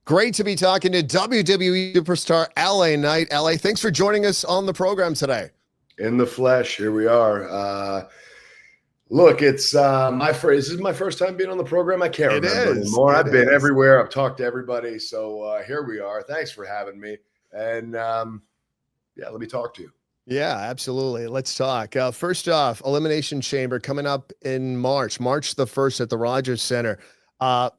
Great to be talking to WWE superstar LA Knight. LA, thanks for joining us on the program today. In the flesh, here we are. Look, it's my first. This is my first time being on the program. I can't remember anymore. I've been everywhere. I've talked to everybody. So here we are. Thanks for having me. And yeah, let me talk to you. Yeah, absolutely. Let's talk. First off, Elimination Chamber coming up in March the 1st at the Rogers Center.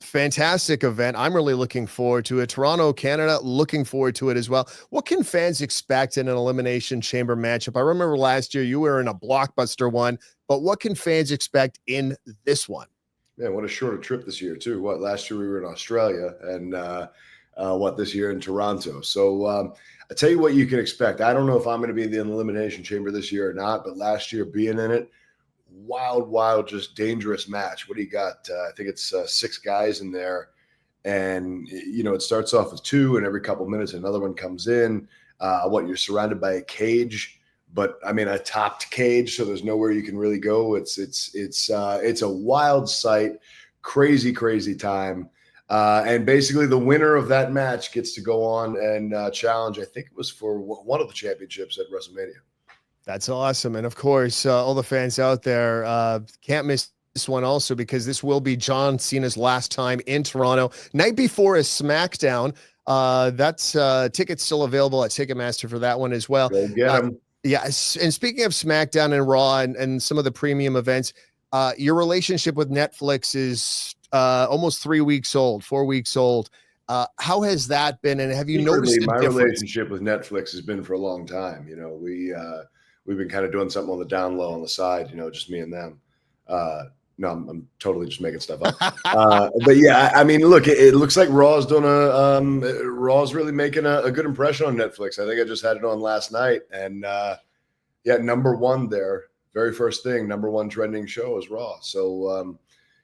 Fantastic event. I'm really looking forward to it. Toronto, Canada, looking forward to it as well. What can fans expect in an Elimination Chamber matchup? I remember last year you were in a blockbuster one, but what can fans expect in this one? Yeah, what a shorter trip this year too. What, last year we were in Australia, and this year in Toronto. So I tell you what you can expect. I don't know if I'm going to be in the Elimination Chamber this year or not, but last year being in it, wild, just dangerous match. What do you got? I think it's 6 guys in there, and it starts off with 2, and every couple of minutes another one comes in. You're surrounded by a cage, but I mean a topped cage, so there's nowhere you can really go. It's a wild sight, crazy time. And basically the winner of that match gets to go on and challenge, I think it was for one of the championships at WrestleMania. That's awesome. And of course, all the fans out there can't miss this one also, because this will be John Cena's last time in Toronto. Night before is SmackDown. That's tickets still available at Ticketmaster for that one as well. Go get them. Yeah. And speaking of SmackDown and Raw and some of the premium events, your relationship with Netflix is almost 4 weeks old. How has that been? And have you noticed my relationship with Netflix has been for a long time. We've been kind of doing something on the down low on the side, just me and them. No, I'm totally just making stuff up. But yeah, I mean, look, it looks like Raw's really making a good impression on Netflix. I think I just had it on last night, and yeah, number one there, very first thing, number one trending show is Raw. So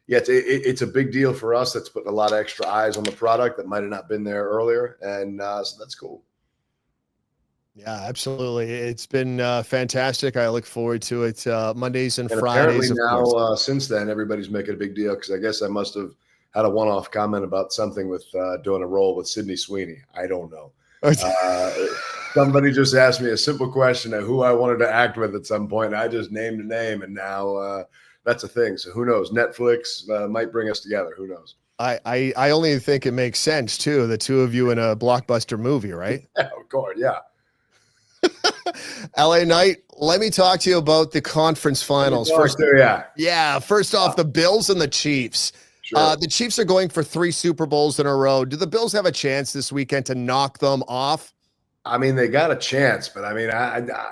yeah, it's a big deal for us. That's putting a lot of extra eyes on the product that might have not been there earlier, and so that's cool. Yeah, absolutely. It's been fantastic. I look forward to it. Mondays and Fridays. Apparently now, since then, everybody's making a big deal, because I guess I must have had a one-off comment about something with doing a role with Sydney Sweeney. I don't know. Somebody just asked me a simple question of who I wanted to act with at some point. I just named a name, and now that's a thing. So who knows? Netflix might bring us together. Who knows? I only think it makes sense too. The two of you in a blockbuster movie, right? Yeah, of course, yeah. LA Knight, let me talk to you about the conference finals. First off, the Bills and the Chiefs. Sure. The Chiefs are going for 3 Super Bowls in a row. Do the Bills have a chance this weekend to knock them off? I mean, they got a chance, but I mean,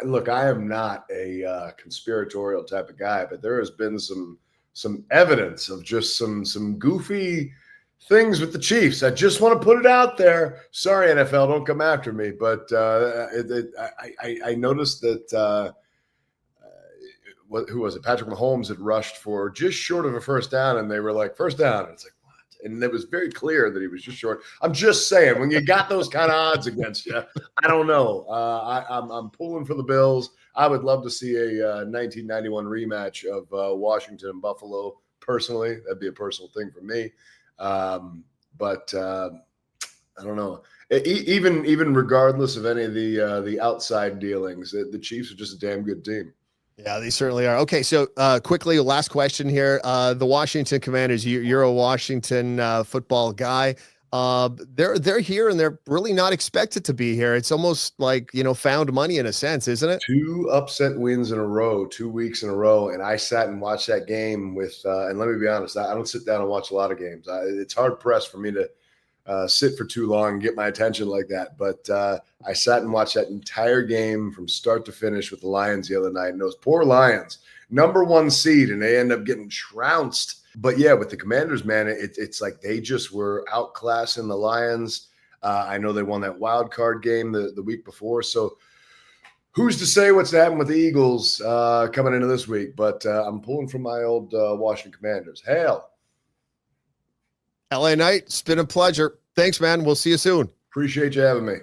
look, I am not a conspiratorial type of guy, but there has been some evidence of just some goofy things with the Chiefs. I just want to put it out there. Sorry, NFL, don't come after me. But I noticed that who was it? Patrick Mahomes had rushed for just short of a first down, and they were like, first down. And it's like, what? And it was very clear that he was just short. I'm just saying, when you got those kind of odds against you, I don't know. I'm pulling for the Bills. I would love to see a 1991 rematch of Washington and Buffalo. Personally, that'd be a personal thing for me. But I don't know. Even regardless of any of the outside dealings, the Chiefs are just a damn good team. Yeah, they certainly are. Okay, so quickly, last question here. The Washington Commanders. You're a Washington football guy. They're here, and they're really not expected to be here. It's almost like found money in a sense, isn't it? 2 upset wins in a row, 2 weeks in a row, and I sat and watched that game with. And let me be honest, I don't sit down and watch a lot of games. It's hard pressed for me to sit for too long and get my attention like that. But I sat and watched that entire game from start to finish with the Lions the other night, and those poor Lions, number 1 seed, and they end up getting trounced. But yeah, with the Commanders, man, it's like they just were outclassing the Lions. I know they won that wild card game the week before. So who's to say what's happening with the Eagles coming into this week? But I'm pulling from my old Washington Commanders. Hail. LA Knight, it's been a pleasure. Thanks, man. We'll see you soon. Appreciate you having me.